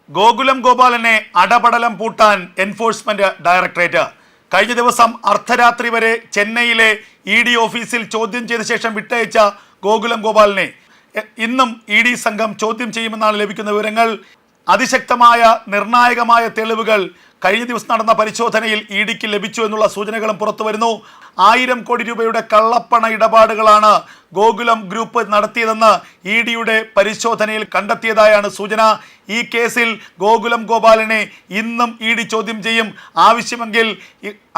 ഗോകുലം ഗോപാലനെ അടപടലം പൂട്ടാൻ enforcement directorate കഴിഞ്ഞ ദിവസം അർദ്ധരാത്രി വരെ ചെന്നൈയിലെ ഇ ഡി ഓഫീസിൽ ചോദ്യം ചെയ്ത ശേഷം വിട്ടയച്ച ഗോകുലം ഗോപാലനെ ഇന്നും ഇ ഡി സംഘം ചോദ്യം ചെയ്യുമെന്നാണ് ലഭിക്കുന്ന വിവരങ്ങൾ. അതിശക്തമായ നിർണായകമായ തെളിവുകൾ കഴിഞ്ഞ ദിവസം നടന്ന പരിശോധനയിൽ ഇ ഡിക്ക് ലഭിച്ചു എന്നുള്ള സൂചനകളും പുറത്തു വരുന്നു. 1000 കോടി രൂപയുടെ കള്ളപ്പണ ഇടപാടുകളാണ് ഗോകുലം ഗ്രൂപ്പ് നടത്തിയതെന്ന് ഇ ഡിയുടെ പരിശോധനയിൽ കണ്ടെത്തിയതായാണ് സൂചന. ഈ കേസിൽ ഗോകുലം ഗോപാലനെ ഇന്നും ഇ ഡി ചോദ്യം ചെയ്യും.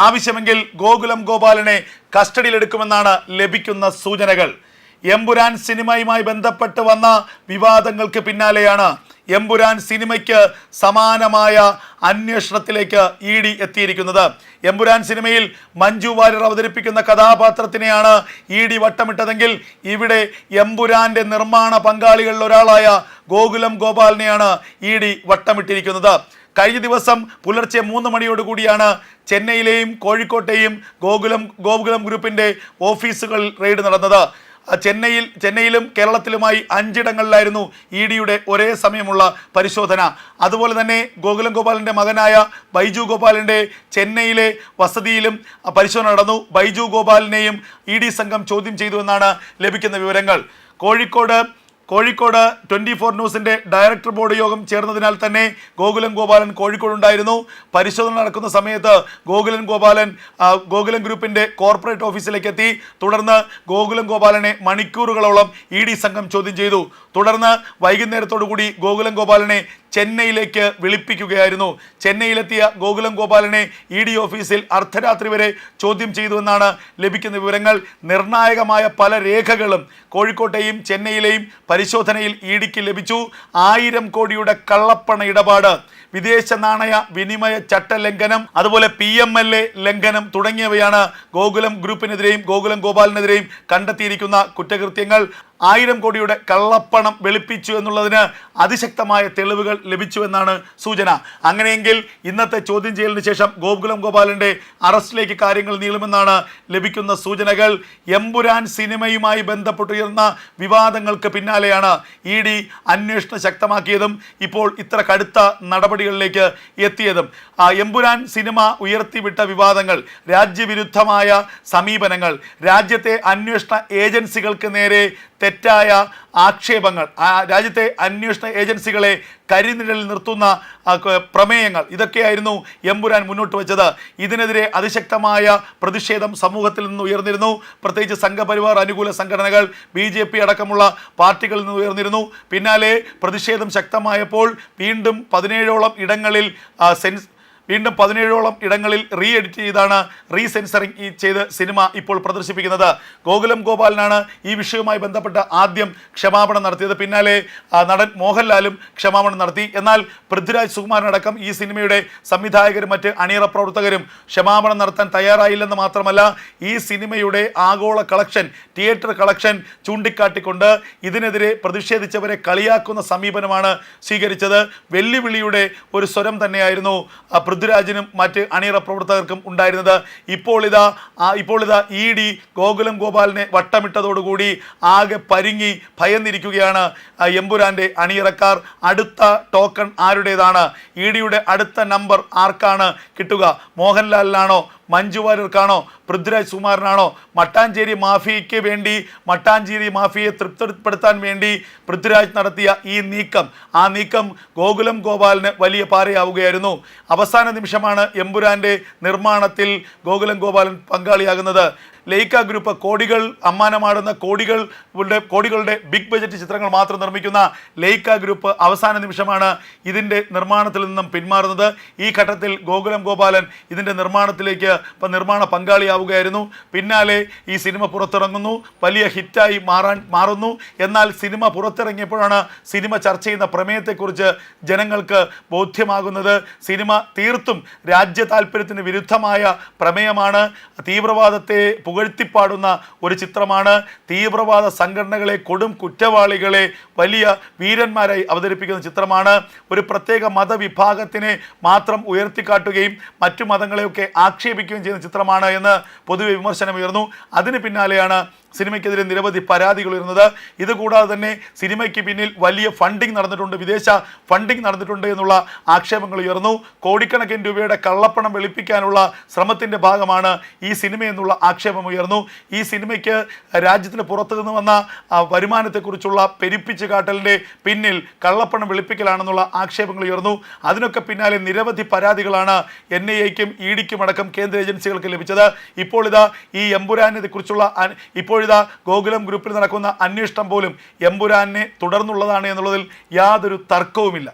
ആവശ്യമെങ്കിൽ ഗോകുലം ഗോപാലനെ കസ്റ്റഡിയിലെടുക്കുമെന്നാണ് ലഭിക്കുന്ന സൂചനകൾ. എമ്പുരാൻ സിനിമയുമായി ബന്ധപ്പെട്ട് വന്ന വിവാദങ്ങൾക്ക് പിന്നാലെയാണ് എമ്പുരാൻ സിനിമയ്ക്ക് സമാനമായ അന്വേഷണത്തിലേക്ക് ഇ ഡി എത്തിയിരിക്കുന്നത്. എമ്പുരാൻ സിനിമയിൽ മഞ്ജു വാര്യർ അവതരിപ്പിക്കുന്ന കഥാപാത്രത്തിനെയാണ് ഇ ഡി വട്ടമിട്ടതെങ്കിൽ ഇവിടെ എമ്പുരാന്റെ നിർമ്മാണ പങ്കാളികളിൽ ഒരാളായ ഗോകുലം ഗോപാലിനെയാണ് ഇ ഡി വട്ടമിട്ടിരിക്കുന്നത്. കഴിഞ്ഞ ദിവസം പുലർച്ചെ 3 മണിയോടുകൂടിയാണ് ചെന്നൈയിലെയും കോഴിക്കോട്ടെയും ഗോകുലം ഗ്രൂപ്പിന്റെ ഓഫീസുകളിൽ റെയ്ഡ് നടന്നത്. ചെന്നൈയിലും കേരളത്തിലുമായി 5 ഇടങ്ങളിലായിരുന്നു ഇ ഡിയുടെ ഒരേ സമയമുള്ള പരിശോധന. അതുപോലെ തന്നെ ഗോകുലം ഗോപാലിൻ്റെ മകനായ ബൈജു ഗോപാലിൻ്റെ ചെന്നൈയിലെ വസതിയിലും പരിശോധന നടന്നു. ബൈജു ഗോപാലിനെയും ഇ ഡി സംഘം ചോദ്യം ചെയ്തു എന്നാണ് ലഭിക്കുന്ന വിവരങ്ങൾ. കോഴിക്കോട് 24 ന്യൂസിൻ്റെ ഡയറക്ടർ ബോർഡ് യോഗം ചേർന്നതിനാൽ തന്നെ ഗോകുലം ഗോപാലൻ കോഴിക്കോടുണ്ടായിരുന്നു. പരിശോധന നടക്കുന്ന സമയത്ത് ഗോകുലം ഗ്രൂപ്പിൻ്റെ കോർപ്പറേറ്റ് ഓഫീസിലേക്ക് എത്തി. തുടർന്ന് ഗോകുലം ഗോപാലനെ മണിക്കൂറുകളോളം ഇ ഡി സംഘം ചോദ്യം ചെയ്തു. തുടർന്ന് വൈകുന്നേരത്തോടുകൂടി ഗോകുലം ഗോപാലനെ ചെന്നൈയിലേക്ക് വിളിപ്പിക്കുകയായിരുന്നു. ചെന്നൈയിലെത്തിയ ഗോകുലം ഗോപാലനെ ഇ ഡി ഓഫീസിൽ അർദ്ധരാത്രി വരെ ചോദ്യം ചെയ്തുവെന്നാണ് ലഭിക്കുന്ന വിവരങ്ങൾ. നിർണായകമായ പല രേഖകളും കോഴിക്കോട്ടെയും ചെന്നൈയിലെയും പരിശോധനയിൽ ഇ ഡിക്ക് ലഭിച്ചു. 1000 കോടിയുടെ കള്ളപ്പണ ഇടപാട്, വിദേശ നാണയ വിനിമയ ചട്ട ലംഘനം, അതുപോലെ PMLA ലംഘനം തുടങ്ങിയവയാണ് ഗോകുലം ഗ്രൂപ്പിനെതിരെയും ഗോകുലം ഗോപാലിനെതിരെയും കണ്ടെത്തിയിരിക്കുന്ന കുറ്റകൃത്യങ്ങൾ. 1000 കോടിയുടെ കള്ളപ്പണം വെളുപ്പിച്ചു എന്നുള്ളതിന് അതിശക്തമായ തെളിവുകൾ ലഭിച്ചുവെന്നാണ് സൂചന. അങ്ങനെയെങ്കിൽ ഇന്നത്തെ ചോദ്യം ചെയ്യലിന് ശേഷം ഗോകുലം ഗോപാലൻ്റെ അറസ്റ്റിലേക്ക് കാര്യങ്ങൾ നീളുമെന്നാണ് ലഭിക്കുന്ന സൂചനകൾ. എമ്പുരാൻ സിനിമയുമായി ബന്ധപ്പെട്ടുയർന്ന വിവാദങ്ങൾക്ക് പിന്നാലെയാണ് ഇ ഡി അന്വേഷണം ശക്തമാക്കിയതും ഇപ്പോൾ ഇത്ര കടുത്ത നടപടികളിലേക്ക് എത്തിയതും. എമ്പുരാൻ സിനിമ ഉയർത്തിവിട്ട വിവാദങ്ങൾ, രാജ്യവിരുദ്ധമായ സമീപനങ്ങൾ, രാജ്യത്തെ അന്വേഷണ ഏജൻസികൾക്ക് നേരെ തെറ്റായ ആക്ഷേപങ്ങൾ, രാജ്യത്തെ അന്വേഷണ ഏജൻസികളെ കരിനിഴലിൽ നിർത്തുന്ന പ്രമേയങ്ങൾ, ഇതൊക്കെയായിരുന്നു എമ്പുരാൻ മുന്നോട്ട് വെച്ചത്. ഇതിനെതിരെ അതിശക്തമായ പ്രതിഷേധം സമൂഹത്തിൽ നിന്ന് ഉയർന്നിരുന്നു. പ്രത്യേകിച്ച് സംഘപരിവാർ അനുകൂല സംഘടനകൾ, BJP അടക്കമുള്ള പാർട്ടികളിൽ നിന്ന് ഉയർന്നിരുന്നു. പിന്നാലെ പ്രതിഷേധം ശക്തമായപ്പോൾ വീണ്ടും 17ഓളം ഇടങ്ങളിൽ റീ എഡിറ്റ് ചെയ്താണ്, റീസെൻസറിങ് ചെയ്ത് സിനിമ ഇപ്പോൾ പ്രദർശിപ്പിക്കുന്നത്. ഗോകുലം ഗോപാലനാണ് ഈ വിഷയവുമായി ബന്ധപ്പെട്ട് ആദ്യം ക്ഷമാപണം നടത്തിയത്. പിന്നാലെ നടൻ മോഹൻലാലും ക്ഷമാപണം നടത്തി. എന്നാൽ പൃഥ്വിരാജ് സുകുമാരനടക്കം ഈ സിനിമയുടെ സംവിധായകരും മറ്റ് അണിയറ പ്രവർത്തകരും ക്ഷമാപണം നടത്താൻ തയ്യാറായില്ലെന്ന് മാത്രമല്ല, ഈ സിനിമയുടെ ആഗോള കളക്ഷൻ, തിയേറ്റർ കളക്ഷൻ ചൂണ്ടിക്കാട്ടിക്കൊണ്ട് ഇതിനെതിരെ പ്രതിഷേധിച്ചവരെ കളിയാക്കുന്ന സമീപനമാണ് സ്വീകരിച്ചത്. വെല്ലുവിളിയുടെ ഒരു സ്വരം തന്നെയായിരുന്നു പൃഥ്വിരാജിനും മറ്റ് അണിയറ പ്രവർത്തകർക്കും ഉണ്ടായിരുന്നത്. ഇപ്പോൾ ഇതാ ഇ ഡി ഗോകുലം ഗോപാലിനെ വട്ടമിട്ടതോടുകൂടി ആകെ പരിങ്ങി ഭയന്നിരിക്കുകയാണ് എമ്പുരാൻ്റെ അണിയറക്കാർ. അടുത്ത ടോക്കൺ ആരുടേതാണ്? ഇ ഡിയുടെ അടുത്ത നമ്പർ ആർക്കാണ് കിട്ടുക? മോഹൻലാലിനാണോ, മഞ്ജു വാര്യർക്കാണോ, പൃഥ്വിരാജ് സുകുമാരനാണോ? മട്ടാഞ്ചേരി മാഫിയയെ തൃപ്തിപ്പെടുത്താൻ വേണ്ടി പൃഥ്വിരാജ് നടത്തിയ ആ നീക്കം ഗോകുലം ഗോപാലിന് വലിയ പാരയാവുകയായിരുന്നു. അവസാന നിമിഷമാണ് എമ്പുരാൻ്റെ നിർമ്മാണത്തിൽ ഗോകുലം ഗോപാലൻ പങ്കാളിയാകുന്നത്. ലൈക്ക ഗ്രൂപ്പ് കോടികൾ അമ്മാനമാടുന്ന കോടികളുടെ ബിഗ് ബജറ്റ് ചിത്രങ്ങൾ മാത്രം നിർമ്മിക്കുന്ന ലൈക്ക ഗ്രൂപ്പ് അവസാന നിമിഷമാണ് ഇതിൻ്റെ നിർമ്മാണത്തിൽ നിന്നും പിന്മാറുന്നത്. ഈ ഘട്ടത്തിൽ ഗോകുലം ഗോപാലൻ ഇതിൻ്റെ നിർമ്മാണത്തിലേക്ക് നിർമ്മാണ പങ്കാളിയാവുകയായിരുന്നു. പിന്നാലെ ഈ സിനിമ പുറത്തിറങ്ങുന്നു, വലിയ ഹിറ്റായി മാറുന്നു. എന്നാൽ സിനിമ പുറത്തിറങ്ങിയപ്പോഴാണ് സിനിമ ചർച്ച ചെയ്യുന്ന പ്രമേയത്തെക്കുറിച്ച് ജനങ്ങൾക്ക് ബോധ്യമാകുന്നത്. സിനിമ തീർത്തും രാജ്യ താല്പര്യത്തിന് വിരുദ്ധമായ പ്രമേയമാണ്. തീവ്രവാദത്തെ പുകഴ്ത്തിപ്പാടുന്ന ഒരു ചിത്രമാണ്. തീവ്രവാദ സംഘടനകളെ, കൊടും കുറ്റവാളികളെ വലിയ വീരന്മാരായി അവതരിപ്പിക്കുന്ന ചിത്രമാണ്. ഒരു പ്രത്യേക മതവിഭാഗത്തിനെ മാത്രം ഉയർത്തിക്കാട്ടുകയും മറ്റു മതങ്ങളെയൊക്കെ ആക്ഷേപിക്കുകയും ചെയ്യുന്ന ചിത്രമാണ് എന്ന് പൊതുവെ വിമർശനം ഉയർന്നു. അതിന് പിന്നാലെയാണ് സിനിമയ്ക്കെതിരെ നിരവധി പരാതികൾ ഉയർന്നത്. ഇതുകൂടാതെ തന്നെ സിനിമയ്ക്ക് പിന്നിൽ വലിയ ഫണ്ടിങ് നടന്നിട്ടുണ്ട്, വിദേശ ഫണ്ടിങ് നടന്നിട്ടുണ്ട് എന്നുള്ള ആക്ഷേപങ്ങൾ ഉയർന്നു. കോടിക്കണക്കിന് രൂപയുടെ കള്ളപ്പണം വെളുപ്പിക്കാനുള്ള ശ്രമത്തിൻ്റെ ഭാഗമാണ് ഈ സിനിമ എന്നുള്ള ആക്ഷേപം ഉയർന്നു. ഈ സിനിമയ്ക്ക് രാജ്യത്തിന് പുറത്തു നിന്ന് വന്ന വരുമാനത്തെക്കുറിച്ചുള്ള പെരുപ്പിച്ച് കാട്ടലിൻ്റെ പിന്നിൽ കള്ളപ്പണം വെളുപ്പിക്കലാണെന്നുള്ള ആക്ഷേപങ്ങൾ ഉയർന്നു. അതിനൊക്കെ പിന്നാലെ നിരവധി പരാതികളാണ് NIAയ്ക്കും EDക്കും അടക്കം കേന്ദ്ര ഏജൻസികൾക്ക് ലഭിച്ചത്. ഇപ്പോൾ ഇതാ ഈ എമ്പുരാനെ കുറിച്ചുള്ള ഇപ്പോഴിതാ ഗോകുലം ഗ്രൂപ്പിൽ നടക്കുന്ന അന്വേഷണം പോലും എമ്പുരാനെ തുടർന്നുള്ളതാണ് എന്നുള്ളതിൽ യാതൊരു തർക്കവുമില്ല.